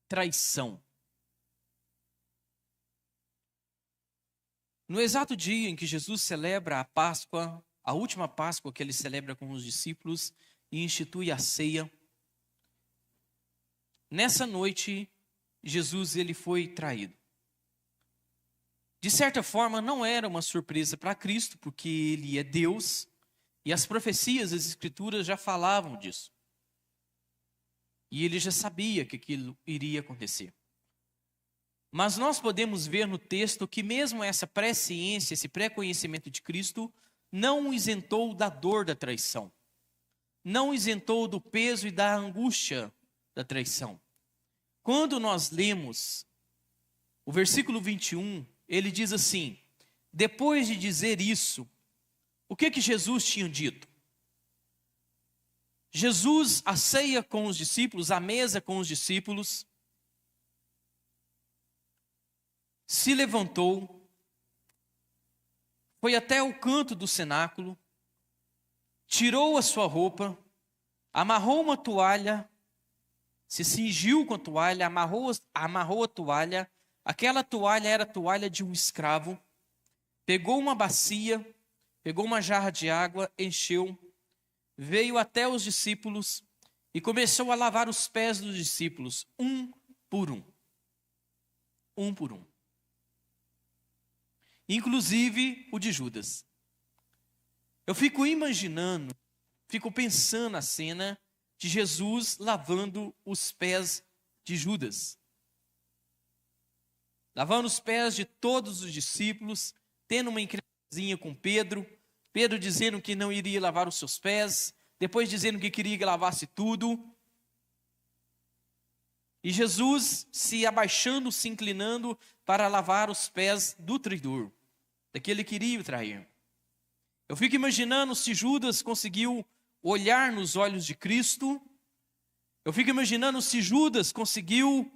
traição. No exato dia em que Jesus celebra a Páscoa, a última Páscoa que ele celebra com os discípulos e institui a ceia, nessa noite, Jesus ele foi traído. De certa forma, não era uma surpresa para Cristo, porque ele é Deus, e as profecias das Escrituras já falavam disso. E ele já sabia que aquilo iria acontecer. Mas nós podemos ver no texto que mesmo essa presciência, esse pré-conhecimento de Cristo, não o isentou da dor da traição. Não o isentou do peso e da angústia da traição. Quando nós lemos o versículo 21, ele diz assim: depois de dizer isso, o que Jesus tinha dito? Jesus, à ceia com os discípulos, à mesa com os discípulos, se levantou, foi até o canto do cenáculo, tirou a sua roupa, amarrou uma toalha, se cingiu com a toalha, amarrou a toalha. Aquela toalha era a toalha de um escravo. Pegou uma bacia, pegou uma jarra de água, encheu, veio até os discípulos e começou a lavar os pés dos discípulos, um por um. Um por um. Inclusive o de Judas. Eu fico imaginando, fico pensando a cena de Jesus lavando os pés de Judas. Lavando os pés de todos os discípulos, tendo uma encrencazinha com Pedro. Pedro dizendo que não iria lavar os seus pés, depois dizendo que queria que lavasse tudo. E Jesus se abaixando, se inclinando para lavar os pés do traidor, daquele que iria o trair. Eu fico imaginando se Judas conseguiu olhar nos olhos de Cristo. Eu fico imaginando se Judas conseguiu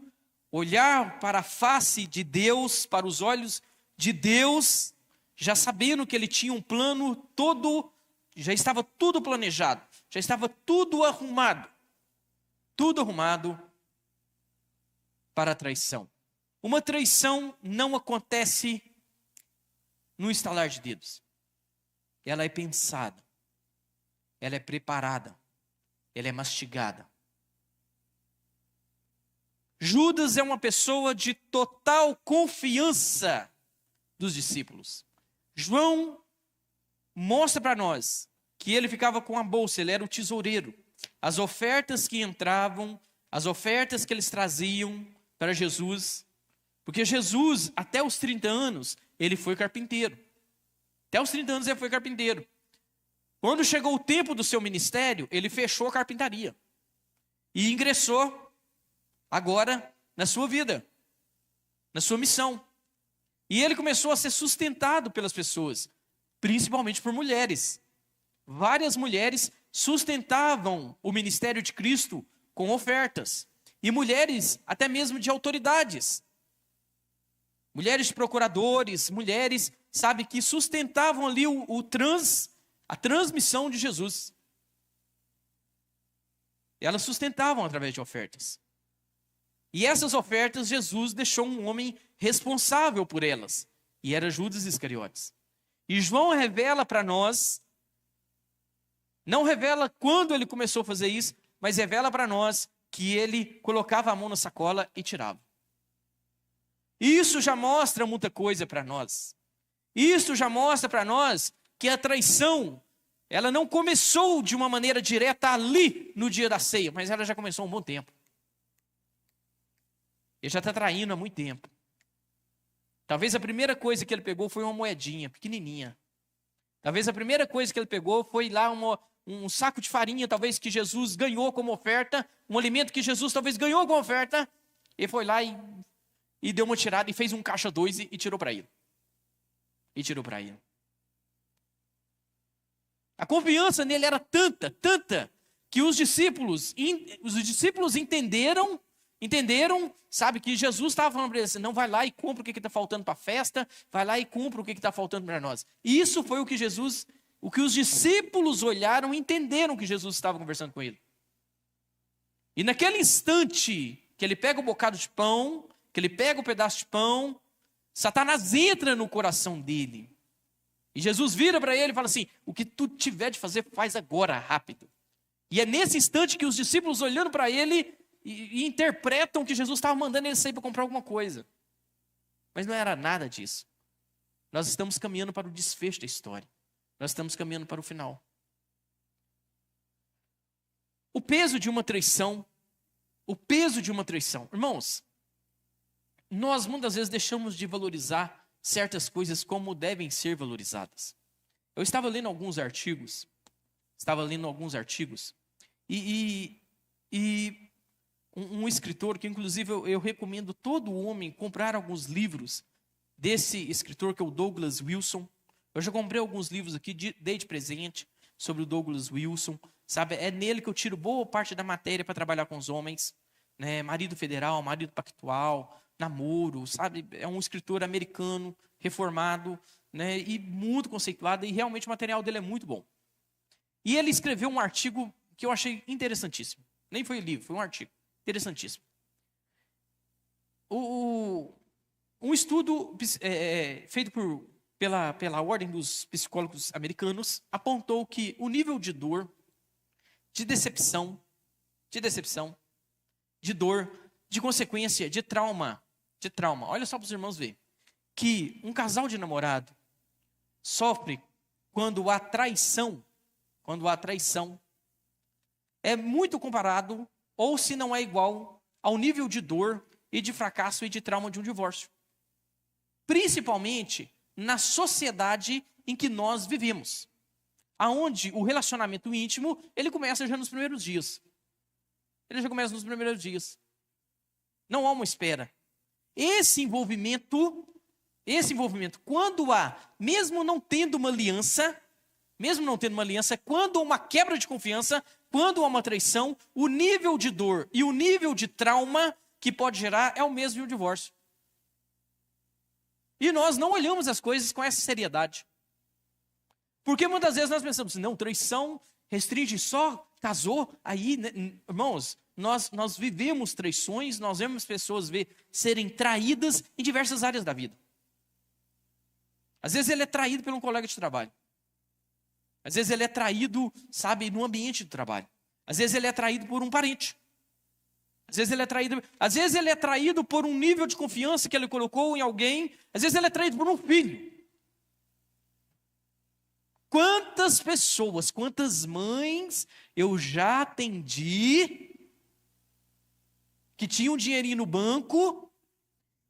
olhar para a face de Deus, para os olhos de Deus, já sabendo que ele tinha um plano todo, já estava tudo planejado, já estava tudo arrumado para a traição. Uma traição não acontece no estalar de dedos. Ela é pensada, ela é preparada, ela é mastigada. Judas é uma pessoa de total confiança dos discípulos. João mostra para nós que ele ficava com a bolsa, ele era o tesoureiro. As ofertas que entravam, as ofertas que eles traziam para Jesus, porque Jesus, até os 30 anos, ele foi carpinteiro. Até os 30 anos ele foi carpinteiro. Quando chegou o tempo do seu ministério, ele fechou a carpintaria e ingressou agora na sua vida, na sua missão. E ele começou a ser sustentado pelas pessoas, principalmente por mulheres. Várias mulheres sustentavam o ministério de Cristo com ofertas. E mulheres até mesmo de autoridades. Mulheres de procuradores, mulheres, sabe, que sustentavam ali a transmissão de Jesus. E elas sustentavam através de ofertas. E essas ofertas, Jesus deixou um homem responsável por elas. E era Judas Iscariotes. E João revela para nós, não revela quando ele começou a fazer isso, mas revela para nós que ele colocava a mão na sacola e tirava. Isso já mostra muita coisa para nós. Isso já mostra para nós que a traição, ela não começou de uma maneira direta ali no dia da ceia, mas ela já começou há um bom tempo. Ele já está traindo há muito tempo. Talvez a primeira coisa que ele pegou foi uma moedinha pequenininha. Talvez a primeira coisa que ele pegou foi lá um saco de farinha, talvez que Jesus ganhou como oferta, um alimento que Jesus talvez ganhou como oferta, e foi lá e deu uma tirada e fez um caixa 2 e tirou para ele. E tirou para ele. A confiança nele era tanta, que os discípulos entenderam, sabe, que Jesus estava falando para eles assim, não, vai lá e compra o que está faltando para a festa, vai lá e compra o que está faltando para nós. E isso foi o que os discípulos olharam e entenderam que Jesus estava conversando com ele. E naquele instante, que ele pega o bocado de pão, que ele pega o pedaço de pão, Satanás entra no coração dele. E Jesus vira para ele e fala assim: o que tu tiver de fazer, faz agora, rápido. E é nesse instante que os discípulos, olhando para ele, e interpretam que Jesus estava mandando ele sair para comprar alguma coisa. Mas não era nada disso. Nós estamos caminhando para o desfecho da história. Nós estamos caminhando para o final. O peso de uma traição. O peso de uma traição. Irmãos, nós muitas vezes deixamos de valorizar certas coisas como devem ser valorizadas. Eu estava lendo alguns artigos. E um escritor que, inclusive, eu recomendo todo homem comprar alguns livros desse escritor, que é o Douglas Wilson. Eu já comprei alguns livros aqui, dei de presente, sobre o Douglas Wilson. Sabe, é nele que eu tiro boa parte da matéria para trabalhar com os homens. Né? Marido federal, marido pactual, namoro, sabe? É um escritor americano, reformado, né? E muito conceituado, e realmente o material dele é muito bom. E ele escreveu um artigo que eu achei interessantíssimo. Nem foi livro, foi um artigo interessantíssimo. Um estudo feito pela Ordem dos Psicólogos Americanos apontou que o nível de dor, de decepção, de dor, de consequência, de trauma. Olha só para os irmãos verem. Que um casal de namorado sofre quando há traição, é muito comparado, ou se não é igual, ao nível de dor e de fracasso e de trauma de um divórcio. Principalmente na sociedade em que nós vivemos. Aonde o relacionamento íntimo, ele começa já nos primeiros dias. Não há uma espera. Esse envolvimento, quando há, mesmo não tendo uma aliança, quando há uma quebra de confiança, quando há uma traição, o nível de dor e o nível de trauma que pode gerar é o mesmo de um divórcio. E nós não olhamos as coisas com essa seriedade. Porque muitas vezes nós pensamos, não, traição restringe só, casou, aí, né? Irmãos, nós vivemos traições, nós vemos pessoas serem traídas em diversas áreas da vida. Às vezes ele é traído por um colega de trabalho. Às vezes ele é traído, sabe, no ambiente do trabalho. Às vezes ele é traído por um parente. Às vezes ele é traído por um nível de confiança que ele colocou em alguém. Às vezes ele é traído por um filho. Quantas pessoas, quantas mães eu já atendi que tinham um dinheirinho no banco,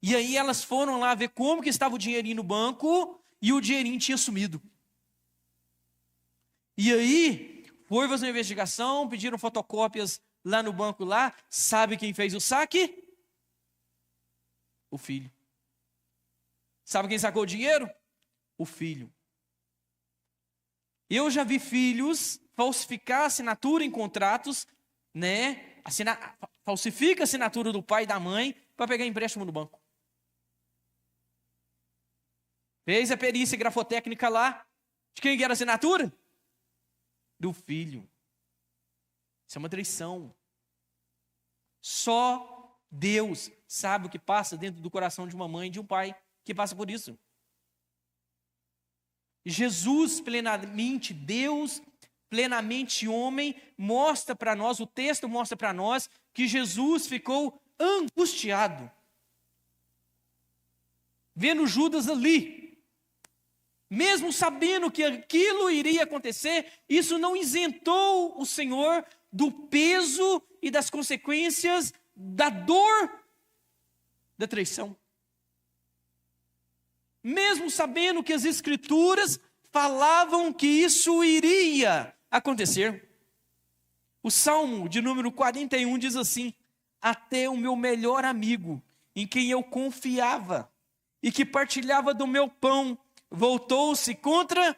e aí elas foram lá ver como que estava o dinheirinho no banco, e o dinheirinho tinha sumido. E aí, foi fazer uma investigação, pediram fotocópias lá no banco lá, sabe quem fez o saque? O filho. Sabe quem sacou o dinheiro? O filho. Eu já vi filhos falsificar assinatura em contratos, né? Falsifica a assinatura do pai e da mãe para pegar empréstimo no banco. Fez a perícia grafotécnica lá. De quem era a assinatura? Do filho. Isso é uma traição. Só Deus sabe o que passa dentro do coração de uma mãe e de um pai que passa por isso. Jesus plenamente Deus, plenamente homem, mostra para nós, o texto mostra para nós que Jesus ficou angustiado. Vendo Judas ali. Mesmo sabendo que aquilo iria acontecer, isso não isentou o Senhor do peso e das consequências da dor da traição. Mesmo sabendo que as Escrituras falavam que isso iria acontecer. O Salmo de número 41 diz assim: até o meu melhor amigo, em quem eu confiava e que partilhava do meu pão, voltou-se contra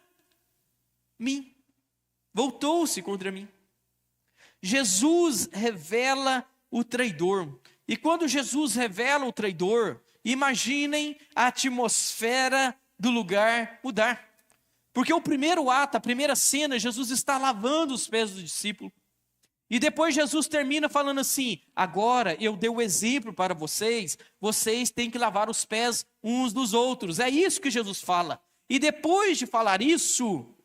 mim. Jesus revela o traidor. E quando Jesus revela o traidor, imaginem a atmosfera do lugar mudar. Porque o primeiro ato, a primeira cena, Jesus está lavando os pés do discípulo. E depois Jesus termina falando assim: agora eu dei o exemplo para vocês, vocês têm que lavar os pés uns dos outros. É isso que Jesus fala. E depois de falar isso,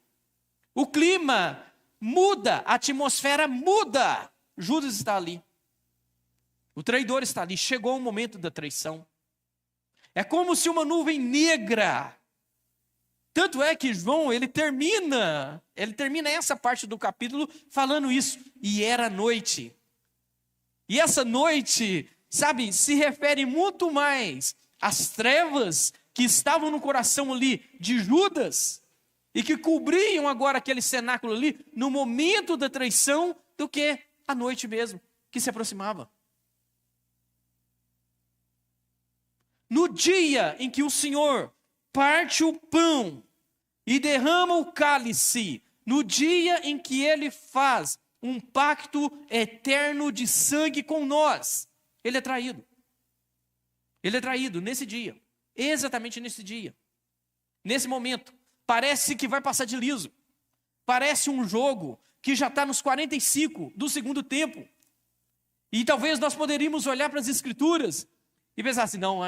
o clima muda, a atmosfera muda. Judas está ali. O traidor está ali. Chegou o momento da traição. É como se uma nuvem negra. Tanto é que João, ele termina essa parte do capítulo falando isso. E era noite. E essa noite, sabe, se refere muito mais às trevas que estavam no coração ali de Judas e que cobriam agora aquele cenáculo ali no momento da traição do que a noite mesmo, que se aproximava. No dia em que o Senhor parte o pão e derrama o cálice, no dia em que ele faz um pacto eterno de sangue com nós, ele é traído. Ele é traído nesse dia, exatamente nesse dia, nesse momento. Parece que vai passar de liso. Parece um jogo que já está nos 45 do segundo tempo. E talvez nós poderíamos olhar para as Escrituras e pensar assim, não,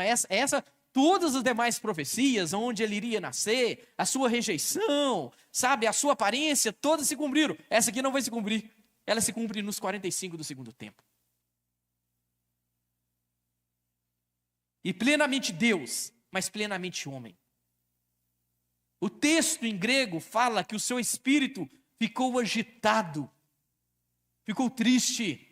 todas as demais profecias, onde ele iria nascer, a sua rejeição, sabe, a sua aparência, todas se cumpriram. Essa aqui não vai se cumprir. Ela se cumpre nos 45 do segundo tempo. E plenamente Deus, mas plenamente homem. O texto em grego fala que o seu espírito ficou agitado, ficou triste.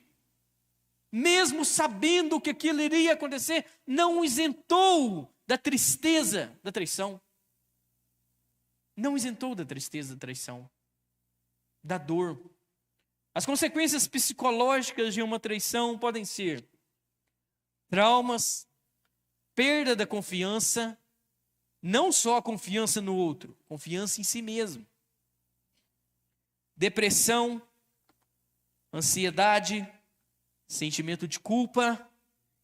Mesmo sabendo que aquilo iria acontecer, não o isentou da tristeza da traição. Não isentou da tristeza da traição, da dor. As consequências psicológicas de uma traição podem ser traumas, perda da confiança, não só a confiança no outro, confiança em si mesmo. Depressão, ansiedade, sentimento de culpa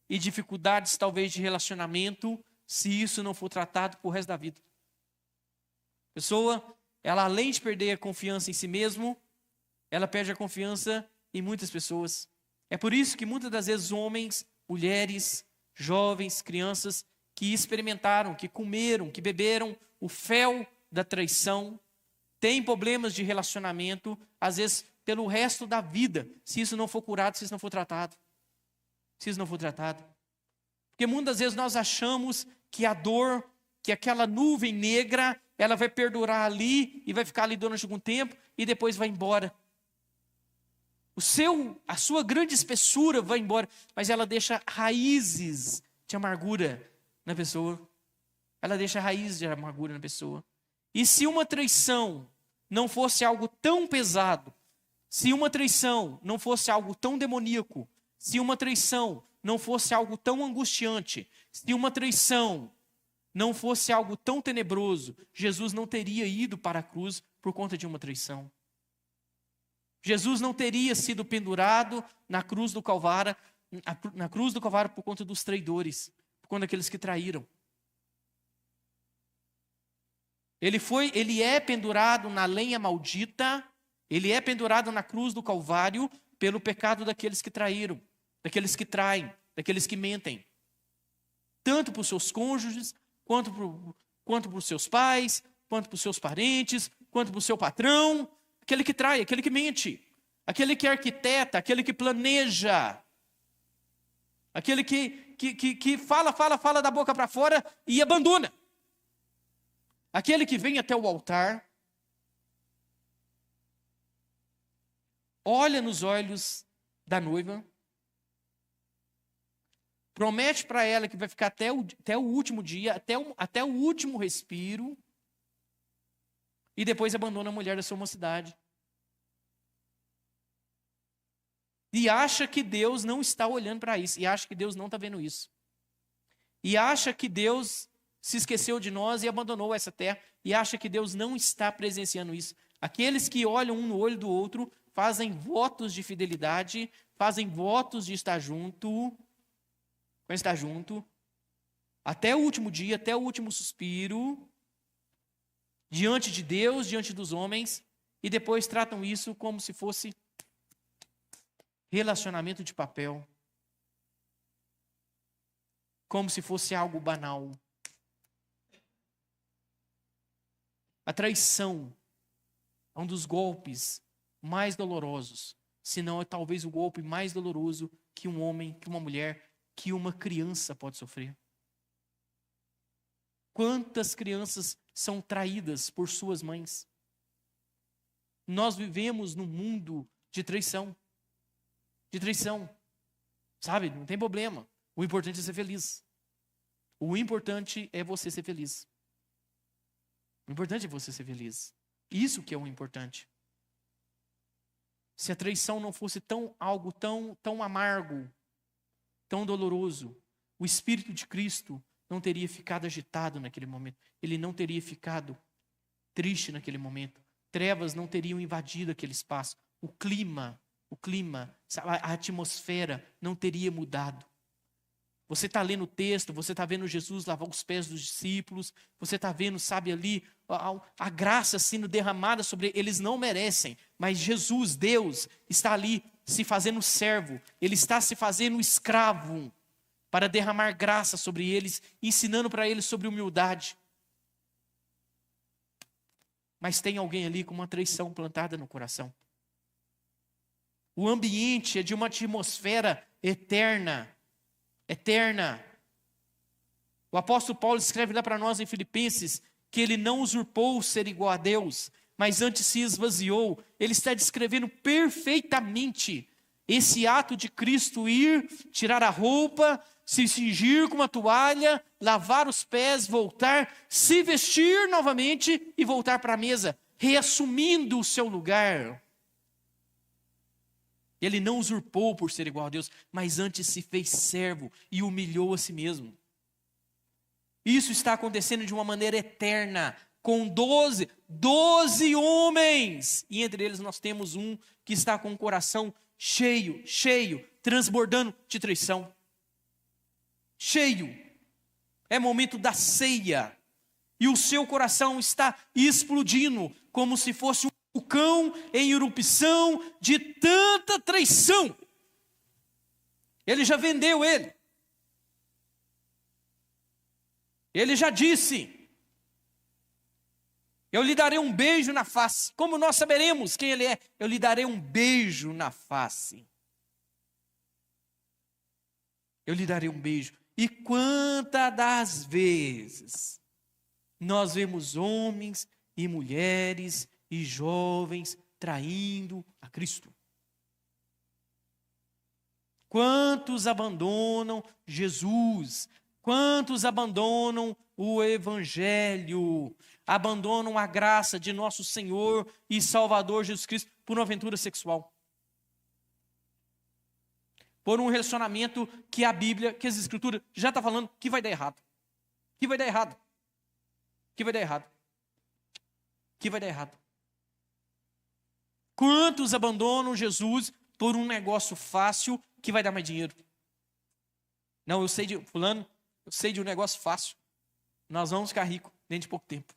e dificuldades talvez de relacionamento, se isso não for tratado pro resto da vida. A pessoa, ela além de perder a confiança em si mesmo, ela perde a confiança em muitas pessoas. É por isso que muitas das vezes homens, mulheres, jovens, crianças que experimentaram, que comeram, que beberam o fel da traição, têm problemas de relacionamento, às vezes pelo resto da vida, se isso não for curado, se isso não for tratado. Se isso não for tratado. Porque muitas vezes nós achamos que a dor, que aquela nuvem negra, ela vai perdurar ali e vai ficar ali durante algum tempo e depois vai embora. A sua grande espessura vai embora, mas ela deixa raízes de amargura na pessoa. Ela deixa raízes de amargura na pessoa. E se uma traição não fosse algo tão pesado, se uma traição não fosse algo tão demoníaco, se uma traição não fosse algo tão angustiante, se uma traição não fosse algo tão tenebroso, Jesus não teria ido para a cruz por conta de uma traição. Jesus não teria sido pendurado na cruz do Calvário, por conta dos traidores, por conta daqueles que traíram. Ele é pendurado na lenha maldita, ele é pendurado na cruz do Calvário pelo pecado daqueles que traíram, daqueles que traem, daqueles que mentem. Tanto para os seus cônjuges, quanto para os seus pais, quanto para os seus parentes, quanto para o seu patrão. Aquele que trai, aquele que mente, aquele que arquiteta, aquele que planeja, aquele que fala da boca para fora e abandona. Aquele que vem até o altar, olha nos olhos da noiva, promete para ela que vai ficar até o último dia, até o último respiro, e depois abandona a mulher da sua mocidade. E acha que Deus não está olhando para isso, e acha que Deus não está vendo isso. E acha que Deus se esqueceu de nós e abandonou essa terra, e acha que Deus não está presenciando isso. Aqueles que olham um no olho do outro fazem votos de fidelidade, fazem votos de estar junto, até o último dia, até o último suspiro, diante de Deus, diante dos homens, e depois tratam isso como se fosse relacionamento de papel, como se fosse algo banal. A traição é um dos golpes mais dolorosos, se não é talvez o golpe mais doloroso que um homem, que uma mulher, que uma criança pode sofrer. Quantas crianças são traídas por suas mães? Nós vivemos num mundo de traição. De traição. Sabe, não tem problema. O importante é ser feliz. O importante é você ser feliz. O importante é você ser feliz. Isso que é o importante. Se a traição não fosse algo tão amargo, tão doloroso, o Espírito de Cristo não teria ficado agitado naquele momento. Ele não teria ficado triste naquele momento. Trevas não teriam invadido aquele espaço. O clima, a atmosfera não teria mudado. Você está lendo o texto, você está vendo Jesus lavar os pés dos discípulos, você está vendo, sabe, ali, a graça sendo derramada sobre eles. Eles não merecem, mas Jesus, Deus, está ali se fazendo servo, Ele está se fazendo escravo, para derramar graça sobre eles, ensinando para eles sobre humildade. Mas tem alguém ali com uma traição plantada no coração. O ambiente é de uma atmosfera eterna. Eterna. O apóstolo Paulo escreve lá para nós em Filipenses que ele não usurpou ser igual a Deus, mas antes se esvaziou. Ele está descrevendo perfeitamente esse ato de Cristo ir, tirar a roupa, se cingir com uma toalha, lavar os pés, voltar, se vestir novamente e voltar para a mesa, reassumindo o seu lugar. Ele não usurpou por ser igual a Deus, mas antes se fez servo e humilhou a si mesmo. Isso está acontecendo de uma maneira eterna, com 12 homens. E entre eles nós temos um que está com o coração cheio, transbordando de traição. Cheio. É momento da ceia. E o seu coração está explodindo, como se fosse um vulcão em erupção de tanta traição. Ele já vendeu ele. Ele já disse: eu lhe darei um beijo na face. Como nós saberemos quem ele é? Eu lhe darei um beijo na face. Eu lhe darei um beijo. E quantas das vezes nós vemos homens e mulheres e jovens traindo a Cristo? Quantos abandonam Jesus? Quantos abandonam o Evangelho? Abandonam a graça de nosso Senhor e Salvador Jesus Cristo por uma aventura sexual? Por um relacionamento que a Bíblia, que as Escrituras já está falando que vai dar errado. Que vai dar errado. Que vai dar errado. Que vai dar errado. Quantos abandonam Jesus por um negócio fácil que vai dar mais dinheiro? Não, eu sei de fulano, eu sei de um negócio fácil. Nós vamos ficar ricos dentro de pouco tempo.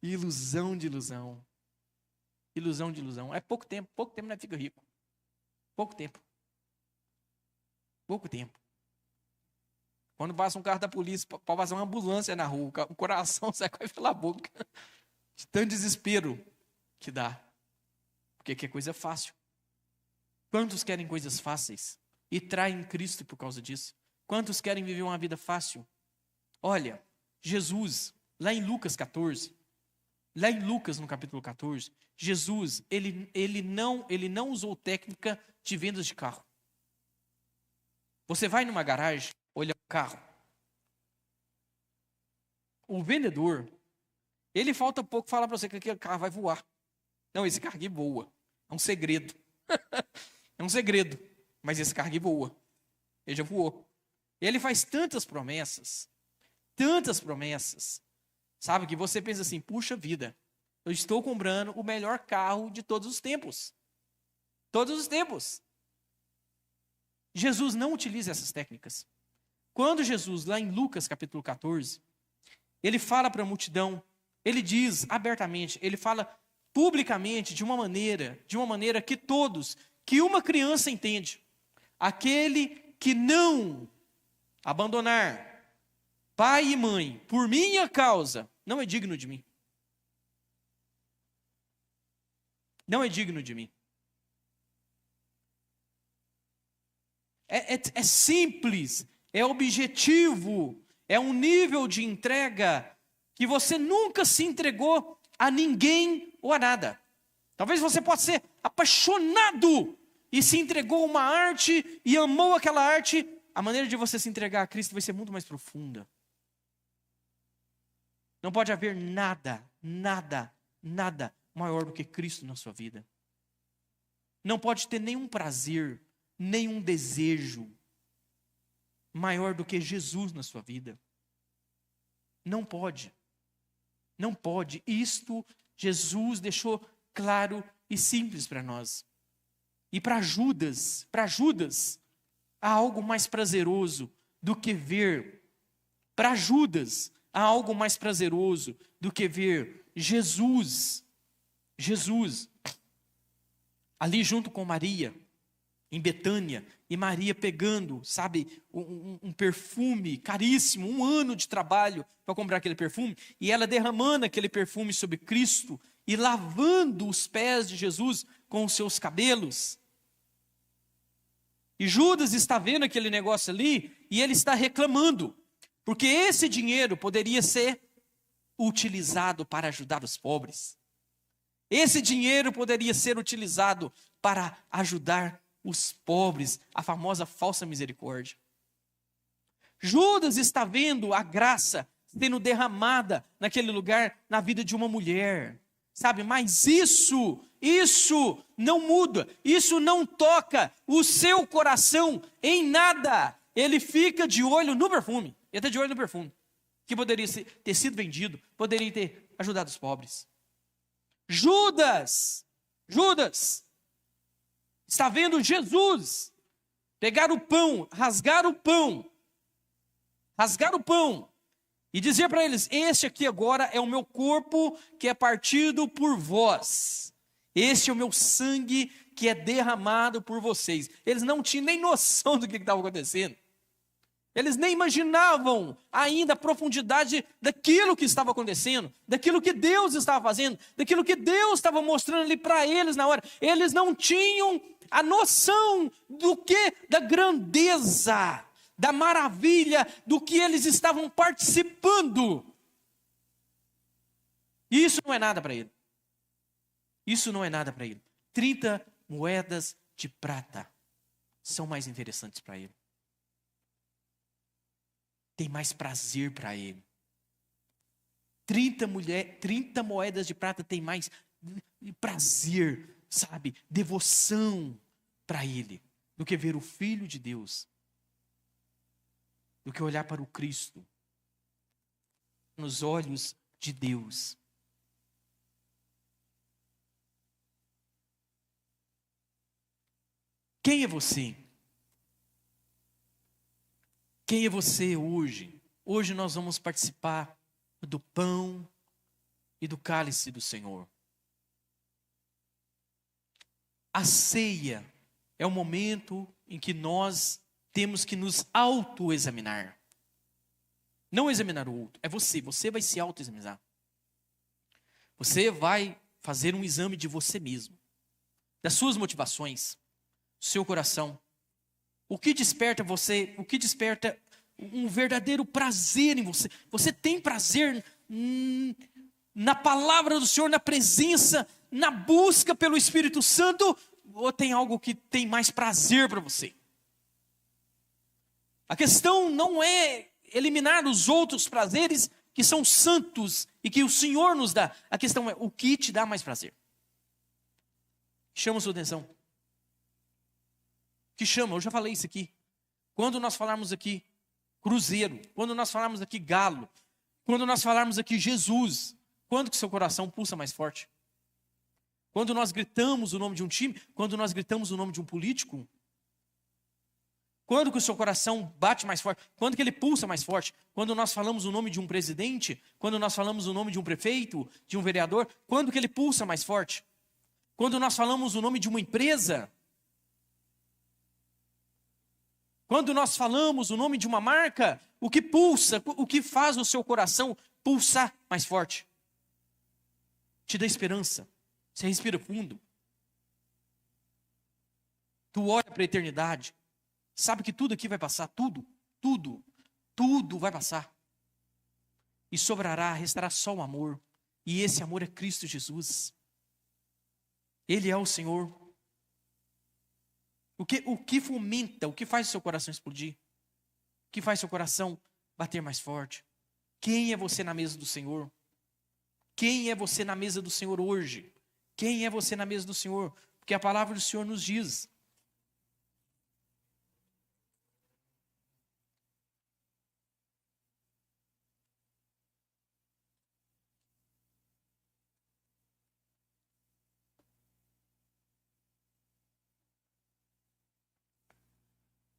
Ilusão de ilusão. Ilusão de ilusão. É pouco tempo nós fica rico. Pouco tempo. Pouco tempo. Quando passa um carro da polícia, pode passar uma ambulância na rua, o coração sai pela boca. De tanto desespero que dá. Porque aqui é coisa fácil. Quantos querem coisas fáceis e traem Cristo por causa disso? Quantos querem viver uma vida fácil? Olha, Jesus, lá em Lucas 14, lá em Lucas no capítulo 14, Jesus, ele não usou técnica de vendas de carro. Você vai numa garagem, olha o carro. O vendedor, ele falta pouco falar para você que aquele carro vai voar. Não, esse carro aqui voa. É um segredo. É um segredo. Mas esse carro aqui voa. Ele já voou. Ele faz tantas promessas, sabe, que você pensa assim: puxa vida, eu estou comprando o melhor carro de todos os tempos. Todos os tempos. Jesus não utiliza essas técnicas. Quando Jesus, lá em Lucas capítulo 14, ele fala para a multidão, ele diz abertamente, ele fala publicamente de uma maneira que todos que uma criança entende. Aquele que não abandonar pai e mãe por minha causa, não é digno de mim. Não é digno de mim. É simples, é objetivo, é um nível de entrega que você nunca se entregou a ninguém ou a nada. Talvez você possa ser apaixonado e se entregou a uma arte e amou aquela arte. A maneira de você se entregar a Cristo vai ser muito mais profunda. Não pode haver nada maior do que Cristo na sua vida. Não pode ter nenhum prazer, nenhum desejo maior do que Jesus na sua vida. Não pode. Não pode. Isto Jesus deixou claro e simples para nós. E para Judas, há algo mais prazeroso do que ver. Para Judas, há algo mais prazeroso do que ver Jesus ali junto com Maria, em Betânia, e Maria pegando, sabe, um perfume caríssimo, 1 ano de trabalho para comprar aquele perfume, e ela derramando aquele perfume sobre Cristo, e lavando os pés de Jesus com os seus cabelos. E Judas está vendo aquele negócio ali, e ele está reclamando, porque esse dinheiro poderia ser utilizado para ajudar os pobres. Esse dinheiro poderia ser utilizado para ajudar os pobres, a famosa falsa misericórdia. Judas está vendo a graça sendo derramada naquele lugar, na vida de uma mulher, sabe? Mas isso não muda, isso não toca o seu coração em nada. Ele fica de olho no perfume, ele está de olho no perfume, que poderia ter sido vendido, poderia ter ajudado os pobres. Judas está vendo Jesus pegar o pão, rasgar o pão e dizer para eles: este aqui agora é o meu corpo que é partido por vós, este é o meu sangue que é derramado por vocês. Eles não tinham nem noção do que estava acontecendo. Eles nem imaginavam ainda a profundidade daquilo que estava acontecendo, daquilo que Deus estava fazendo, daquilo que Deus estava mostrando ali para eles na hora. Eles não tinham a noção da grandeza, da maravilha, do que eles estavam participando. E isso não é nada para ele. Isso não é nada para ele. 30 moedas de prata são mais interessantes para ele. Tem mais prazer para ele. 30 moedas de prata tem mais prazer, sabe, devoção para ele, do que ver o Filho de Deus, do que olhar para o Cristo, nos olhos de Deus. Quem é você? Quem é você hoje? Hoje nós vamos participar do pão e do cálice do Senhor. A ceia é o momento em que nós temos que nos autoexaminar. Não examinar o outro, é você. Você vai se autoexaminar. Você vai fazer um exame de você mesmo, das suas motivações, do seu coração. O que desperta você, o que desperta um verdadeiro prazer em você? Você tem prazer na palavra do Senhor, na presença, na busca pelo Espírito Santo? Ou tem algo que tem mais prazer para você? A questão não é eliminar os outros prazeres que são santos e que o Senhor nos dá. A questão é o que te dá mais prazer. Chama a sua atenção. Que chama, eu já falei isso aqui. Quando nós falarmos aqui Cruzeiro, quando nós falarmos aqui Galo, quando nós falarmos aqui Jesus, quando que seu coração pulsa mais forte? Quando nós gritamos o nome de um time, quando nós gritamos o nome de um político? Quando que o seu coração bate mais forte? Quando que ele pulsa mais forte? Quando nós falamos o nome de um presidente? Quando nós falamos o nome de um prefeito, de um vereador? Quando que ele pulsa mais forte? Quando nós falamos o nome de uma empresa? Quando nós falamos o nome de uma marca, o que pulsa, o que faz o seu coração pulsar mais forte? Te dá esperança. Você respira fundo. Tu olha para a eternidade. Sabe que tudo aqui vai passar, tudo vai passar. E sobrará, restará só o amor. E esse amor é Cristo Jesus. Ele é o Senhor. O que fomenta, o que faz o seu coração explodir? O que faz o seu coração bater mais forte? Quem é você na mesa do Senhor? Quem é você na mesa do Senhor hoje? Quem é você na mesa do Senhor? Porque a palavra do Senhor nos diz.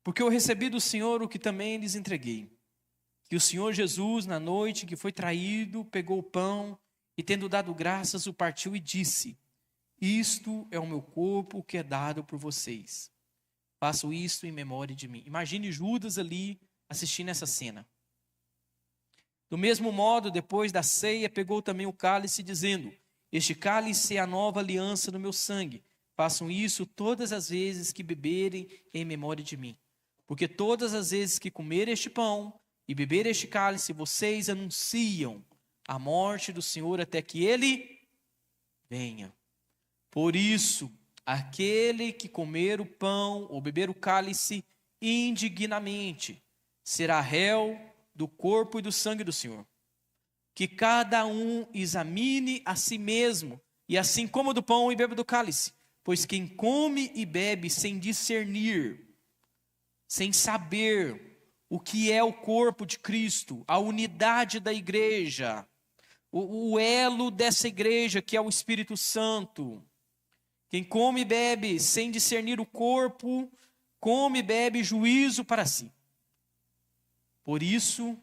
Porque eu recebi do Senhor o que também lhes entreguei. Que o Senhor Jesus, na noite que foi traído, pegou o pão e, tendo dado graças, o partiu e disse: isto é o meu corpo que é dado por vocês. Faço isto em memória de mim. Imagine Judas ali assistindo essa cena. Do mesmo modo, depois da ceia, pegou também o cálice, dizendo: este cálice é a nova aliança no meu sangue. Façam isso todas as vezes que beberem em memória de mim. Porque todas as vezes que comer este pão e beber este cálice, vocês anunciam a morte do Senhor até que Ele venha. Por isso, aquele que comer o pão ou beber o cálice indignamente será réu do corpo e do sangue do Senhor. Que cada um examine a si mesmo, e assim coma do pão e beba do cálice. Pois quem come e bebe sem discernir, sem saber o que é o corpo de Cristo, a unidade da igreja, o elo dessa igreja que é o Espírito Santo. Quem come e bebe sem discernir o corpo, come e bebe juízo para si. Por isso,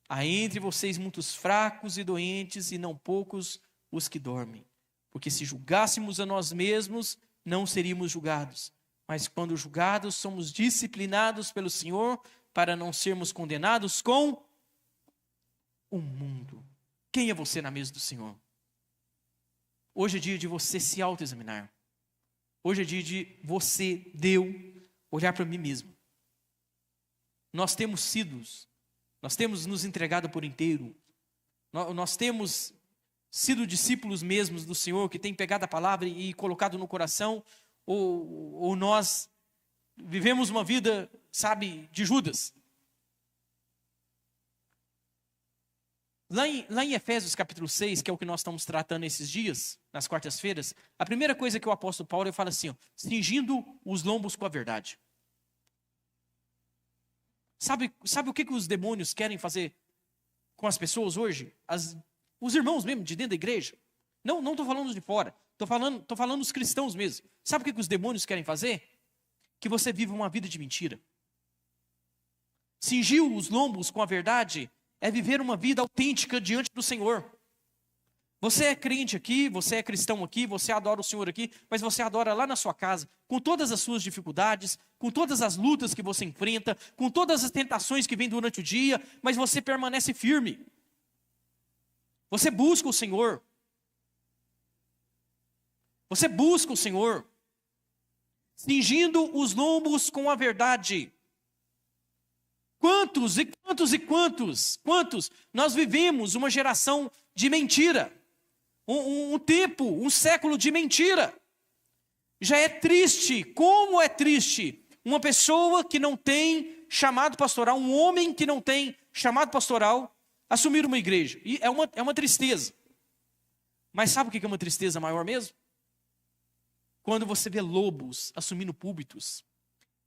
há entre vocês muitos fracos e doentes, e não poucos os que dormem. Porque se julgássemos a nós mesmos, não seríamos julgados. Mas quando julgados, somos disciplinados pelo Senhor para não sermos condenados com o mundo. Quem é você na mesa do Senhor? Hoje é dia de você se autoexaminar. Hoje é dia de você, Deus, olhar para mim mesmo. Nós temos nos entregado por inteiro. Nós temos sido discípulos mesmos do Senhor, que tem pegado a palavra e colocado no coração, ou nós vivemos uma vida, sabe, de Judas. Lá em Efésios capítulo 6, que é o que nós estamos tratando esses dias, nas quartas-feiras, a primeira coisa que o apóstolo Paulo fala assim, ó, cingindo os lombos com a verdade. Sabe o que os demônios querem fazer com as pessoas hoje? Os irmãos mesmo, de dentro da igreja. Não estou falando de fora, estou falando dos cristãos mesmo. Sabe o que os demônios querem fazer? Que você viva uma vida de mentira. Cingir os lombos com a verdade é viver uma vida autêntica diante do Senhor. Você é crente aqui, você é cristão aqui, você adora o Senhor aqui, mas você adora lá na sua casa, com todas as suas dificuldades, com todas as lutas que você enfrenta, com todas as tentações que vêm durante o dia, mas você permanece firme. Você busca o Senhor. Você busca o Senhor, cingindo os lombos com a verdade. Quantos nós vivemos uma geração de mentira, um século de mentira. Já é triste, como é triste uma pessoa que não tem chamado pastoral, um homem que não tem chamado pastoral, assumir uma igreja. E é uma tristeza. Mas sabe o que é uma tristeza maior mesmo? Quando você vê lobos assumindo púlpitos,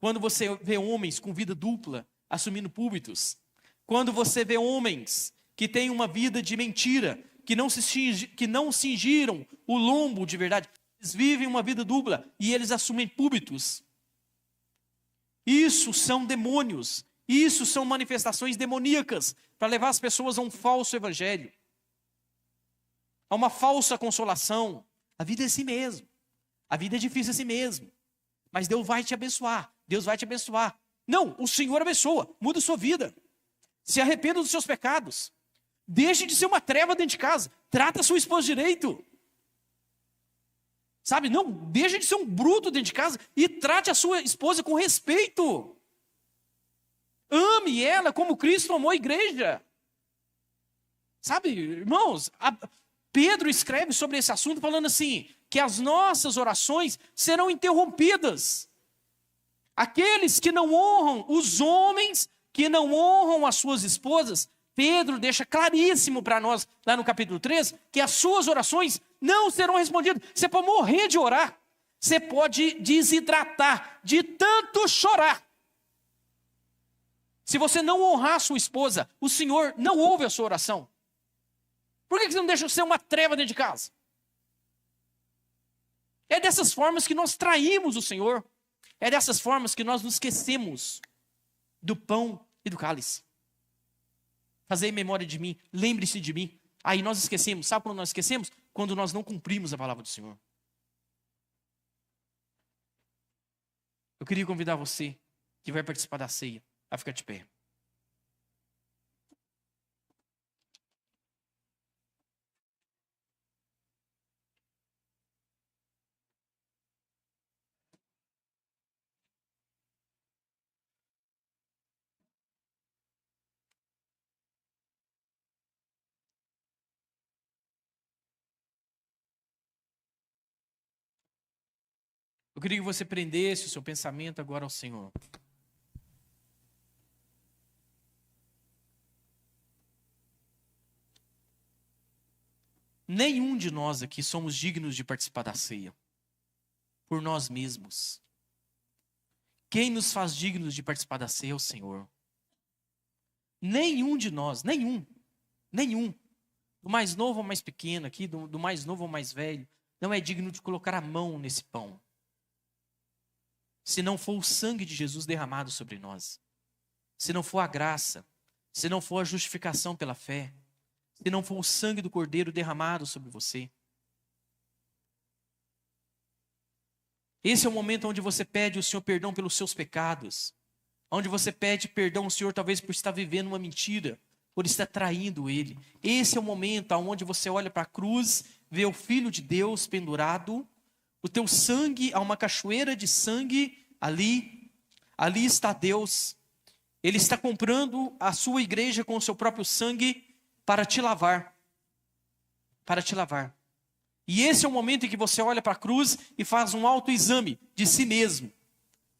quando você vê homens com vida dupla assumindo púlpitos, quando você vê homens que têm uma vida de mentira, que não cingiram o lombo de verdade, eles vivem uma vida dupla e eles assumem púlpitos. Isso são demônios, isso são manifestações demoníacas para levar as pessoas a um falso evangelho, a uma falsa consolação. A vida é assim mesmo. A vida é difícil assim mesmo, mas Deus vai te abençoar, Deus vai te abençoar. Não, o Senhor abençoa, muda a sua vida. Se arrependa dos seus pecados. Deixe de ser uma treva dentro de casa. Trata a sua esposa direito. Sabe, não, deixe de ser um bruto dentro de casa e trate a sua esposa com respeito. Ame ela como Cristo amou a igreja. Sabe, irmãos, Pedro escreve sobre esse assunto falando assim, que as nossas orações serão interrompidas. Aqueles que não honram, os homens que não honram as suas esposas, Pedro deixa claríssimo para nós, lá no capítulo 3, que as suas orações não serão respondidas. Você pode morrer de orar, você pode desidratar de tanto chorar. Se você não honrar a sua esposa, o Senhor não ouve a sua oração. Por que você não deixa ser uma treva dentro de casa? É dessas formas que nós traímos o Senhor. É dessas formas que nós nos esquecemos do pão e do cálice. Fazei memória de mim, lembre-se de mim. Aí nós esquecemos. Sabe quando nós esquecemos? Quando nós não cumprimos a palavra do Senhor. Eu queria convidar você que vai participar da ceia a ficar de pé. Eu queria que você prendesse o seu pensamento agora ao Senhor. Nenhum de nós aqui somos dignos de participar da ceia. Por nós mesmos. Quem nos faz dignos de participar da ceia é o Senhor. Nenhum de nós, nenhum. Do mais novo ao mais pequeno aqui, do mais novo ao mais velho, não é digno de colocar a mão nesse pão. Se não for o sangue de Jesus derramado sobre nós. Se não for a graça. Se não for a justificação pela fé. Se não for o sangue do Cordeiro derramado sobre você. Esse é o momento onde você pede ao Senhor perdão pelos seus pecados. Onde você pede perdão ao Senhor talvez por estar vivendo uma mentira. Por estar traindo Ele. Esse é o momento onde você olha para a cruz, vê o Filho de Deus pendurado. O teu sangue, há uma cachoeira de sangue ali. Ali está Deus. Ele está comprando a sua igreja com o seu próprio sangue para te lavar. Para te lavar. E esse é o momento em que você olha para a cruz e faz um autoexame de si mesmo.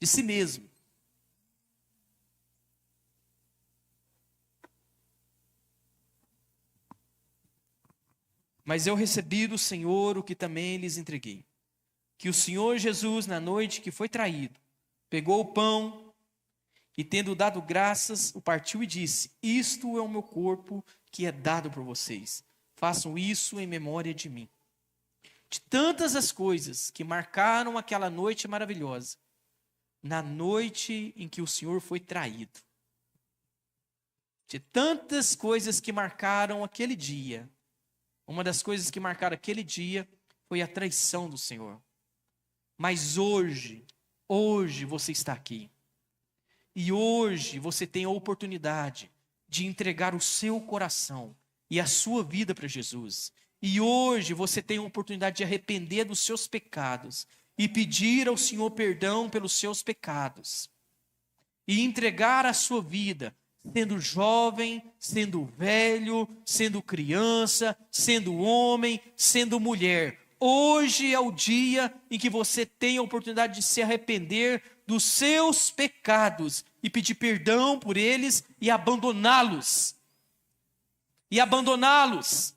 De si mesmo. Mas eu recebi do Senhor o que também lhes entreguei. Que o Senhor Jesus, na noite que foi traído, pegou o pão e, tendo dado graças, o partiu e disse: isto é o meu corpo que é dado por vocês. Façam isso em memória de mim. De tantas as coisas que marcaram aquela noite maravilhosa, na noite em que o Senhor foi traído. De tantas coisas que marcaram aquele dia, uma das coisas que marcaram aquele dia foi a traição do Senhor. Mas hoje você está aqui. E hoje você tem a oportunidade de entregar o seu coração e a sua vida para Jesus. E hoje você tem a oportunidade de arrepender dos seus pecados e pedir ao Senhor perdão pelos seus pecados. E entregar a sua vida, sendo jovem, sendo velho, sendo criança, sendo homem, sendo mulher. Hoje é o dia em que você tem a oportunidade de se arrepender dos seus pecados e pedir perdão por eles e abandoná-los. E abandoná-los.